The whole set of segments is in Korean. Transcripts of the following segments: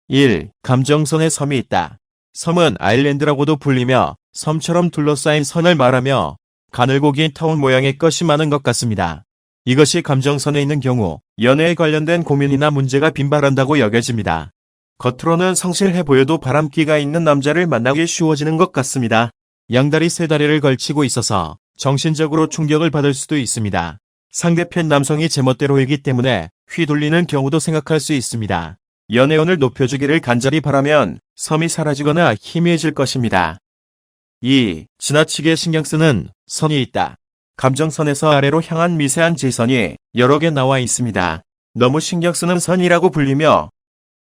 1. 감정선의 섬이 있다. 섬은 아일랜드라고도 불리며 섬처럼 둘러싸인 선을 말하며 가늘고 긴 타원 모양의 것이 많은 것 같습니다. 이것이 감정선에 있는 경우 연애에 관련된 고민이나 문제가 빈발한다고 여겨집니다. 겉으로는 성실해 보여도 바람기가 있는 남자를 만나기 쉬워지는 것 같습니다. 양다리 세 다리를 걸치고 있어서 정신적으로 충격을 받을 수도 있습니다. 상대편 남성이 제멋대로이기 때문에 휘둘리는 경우도 생각할 수 있습니다. 연애운을 높여주기를 간절히 바라면 섬이 사라지거나 희미해질 것입니다. 2. 지나치게 신경쓰는 선이 있다. 감정선에서 아래로 향한 미세한 지선이 여러 개 나와 있습니다. 너무 신경쓰는 선이라고 불리며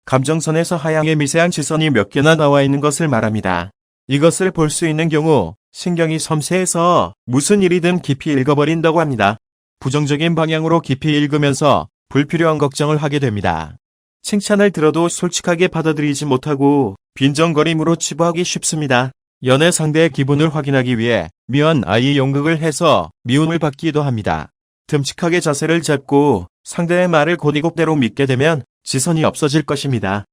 감정선에서 하향의 미세한 지선이 몇 개나 나와 있는 것을 말합니다. 이것을 볼 수 있는 경우 신경이 섬세해서 무슨 일이든 깊이 읽어버린다고 합니다. 부정적인 방향으로 깊이 읽으면서 불필요한 걱정을 하게 됩니다. 칭찬을 들어도 솔직하게 받아들이지 못하고 빈정거림으로 치부하기 쉽습니다. 연애 상대의 기분을 확인하기 위해 묘한 아이 연극을 해서 미움을 받기도 합니다. 듬직하게 자세를 잡고 상대의 말을 곧이곧대로 믿게 되면 지선이 없어질 것입니다.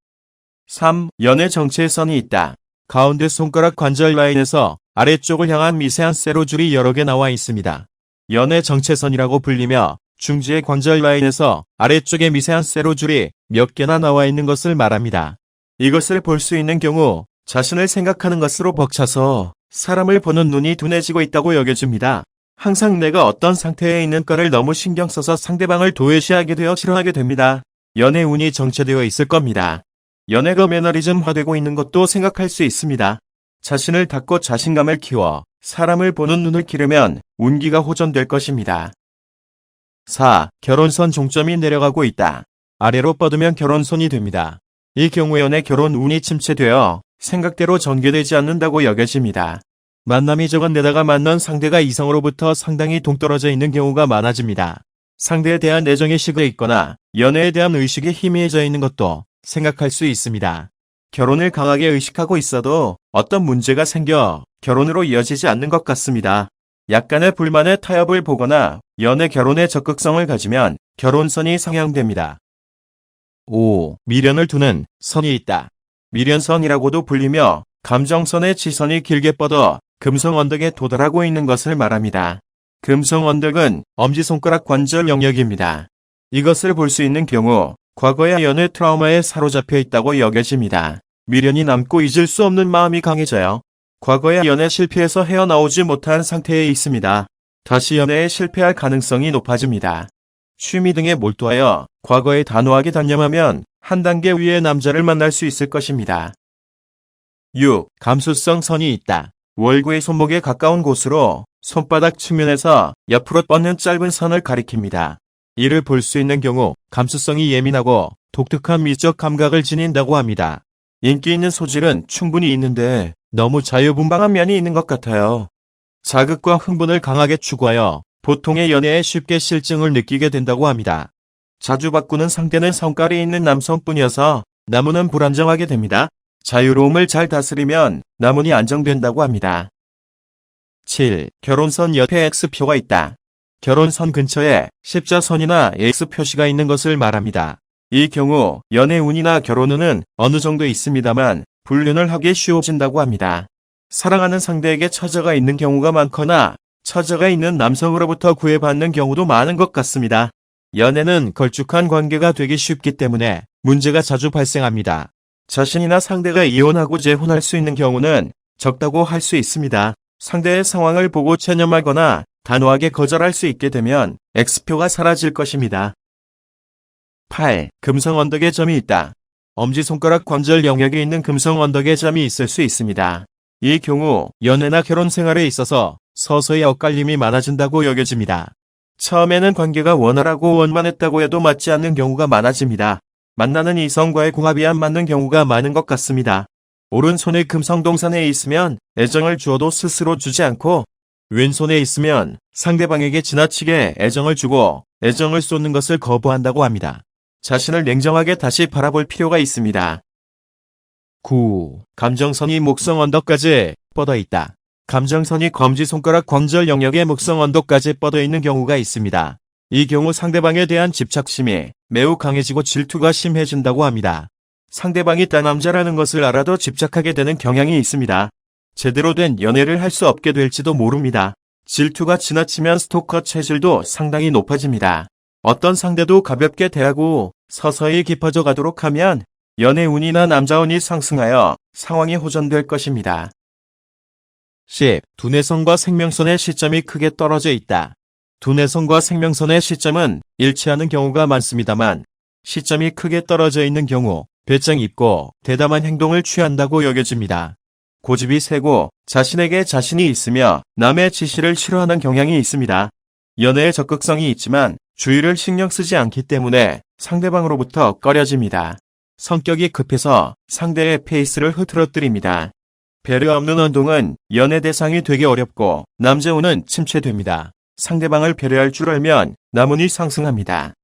3. 연애 정체의 선이 있다. 가운데 손가락 관절 라인에서 아래쪽을 향한 미세한 세로줄이 여러 개 나와 있습니다. 연애 정체선이라고 불리며 중지의 관절 라인에서 아래쪽에 미세한 세로줄이 몇 개나 나와 있는 것을 말합니다. 이것을 볼 수 있는 경우 자신을 생각하는 것으로 벅차서 사람을 보는 눈이 둔해지고 있다고 여겨집니다. 항상 내가 어떤 상태에 있는가를 너무 신경 써서 상대방을 도외시하게 되어 싫어하게 됩니다. 연애 운이 정체되어 있을 겁니다. 연애가 매너리즘화되고 있는 것도 생각할 수 있습니다. 자신을 닫고 자신감을 키워 사람을 보는 눈을 기르면 운기가 호전될 것입니다. 4. 결혼선 종점이 내려가고 있다. 아래로 뻗으면 결혼선이 됩니다. 이 경우 연애 결혼 운이 침체되어 생각대로 전개되지 않는다고 여겨집니다. 만남이 적은데다가 만난 상대가 이성으로부터 상당히 동떨어져 있는 경우가 많아집니다. 상대에 대한 애정이 식어 있거나 연애에 대한 의식이 희미해져 있는 것도 생각할 수 있습니다. 결혼을 강하게 의식하고 있어도 어떤 문제가 생겨 결혼으로 이어지지 않는 것 같습니다. 약간의 불만의 타협을 보거나 연애 결혼에 적극성을 가지면 결혼선이 상향됩니다. 5. 미련을 두는 선이 있다. 미련선이라고도 불리며 감정선의 지선이 길게 뻗어 금성언덕에 도달하고 있는 것을 말합니다. 금성언덕은 엄지손가락 관절 영역입니다. 이것을 볼 수 있는 경우 과거의 연애 트라우마에 사로잡혀 있다고 여겨집니다. 미련이 남고 잊을 수 없는 마음이 강해져요. 과거의 연애 실패에서 헤어나오지 못한 상태에 있습니다. 다시 연애에 실패할 가능성이 높아집니다. 취미 등에 몰두하여 과거에 단호하게 단념하면 한 단계 위의 남자를 만날 수 있을 것입니다. 6. 감수성 선이 있다. 월구의 손목에 가까운 곳으로 손바닥 측면에서 옆으로 뻗는 짧은 선을 가리킵니다. 이를 볼 수 있는 경우 감수성이 예민하고 독특한 미적 감각을 지닌다고 합니다. 인기 있는 소질은 충분히 있는데 너무 자유분방한 면이 있는 것 같아요. 자극과 흥분을 강하게 추구하여 보통의 연애에 쉽게 실증을 느끼게 된다고 합니다. 자주 바꾸는 상대는 성깔이 있는 남성뿐이어서 나무는 불안정하게 됩니다. 자유로움을 잘 다스리면 나문이 안정된다고 합니다. 7. 결혼선 옆에 X표가 있다. 결혼선 근처에 십자선이나 X표시가 있는 것을 말합니다. 이 경우 연애운이나 결혼운은 어느 정도 있습니다만 불륜을 하기 쉬워진다고 합니다. 사랑하는 상대에게 처자가 있는 경우가 많거나 처자가 있는 남성으로부터 구애받는 경우도 많은 것 같습니다. 연애는 걸쭉한 관계가 되기 쉽기 때문에 문제가 자주 발생합니다. 자신이나 상대가 이혼하고 재혼할 수 있는 경우는 적다고 할 수 있습니다. 상대의 상황을 보고 체념하거나 단호하게 거절할 수 있게 되면 X표가 사라질 것입니다. 8. 금성언덕에 점이 있다. 엄지손가락 관절 영역에 있는 금성언덕에 점이 있을 수 있습니다. 이 경우 연애나 결혼 생활에 있어서 서서히 엇갈림이 많아진다고 여겨집니다. 처음에는 관계가 원활하고 원만했다고 해도 맞지 않는 경우가 많아집니다. 만나는 이성과의 궁합이 안 맞는 경우가 많은 것 같습니다. 오른손에 금성동산에 있으면 애정을 주어도 스스로 주지 않고 왼손에 있으면 상대방에게 지나치게 애정을 주고 애정을 쏟는 것을 거부한다고 합니다. 자신을 냉정하게 다시 바라볼 필요가 있습니다. 9. 감정선이 목성 언덕까지 뻗어 있다. 감정선이 검지손가락 관절 영역의 목성 언덕까지 뻗어 있는 경우가 있습니다. 이 경우 상대방에 대한 집착심이 매우 강해지고 질투가 심해진다고 합니다. 상대방이 딴 남자라는 것을 알아도 집착하게 되는 경향이 있습니다. 제대로 된 연애를 할 수 없게 될지도 모릅니다. 질투가 지나치면 스토커 체질도 상당히 높아집니다. 어떤 상대도 가볍게 대하고 서서히 깊어져 가도록 하면 연애 운이나 남자 운이 상승하여 상황이 호전될 것입니다. 10. 두뇌선과 생명선의 시점이 크게 떨어져 있다. 두뇌선과 생명선의 시점은 일치하는 경우가 많습니다만 시점이 크게 떨어져 있는 경우 배짱 있고 대담한 행동을 취한다고 여겨집니다. 고집이 세고 자신에게 자신이 있으며 남의 지시를 싫어하는 경향이 있습니다. 연애에 적극성이 있지만 주의를 신경 쓰지 않기 때문에 상대방으로부터 꺼려집니다. 성격이 급해서 상대의 페이스를 흐트러뜨립니다. 배려 없는 행동은 연애 대상이 되기 어렵고 남자 운은 침체됩니다. 상대방을 배려할 줄 알면 남운이 상승합니다.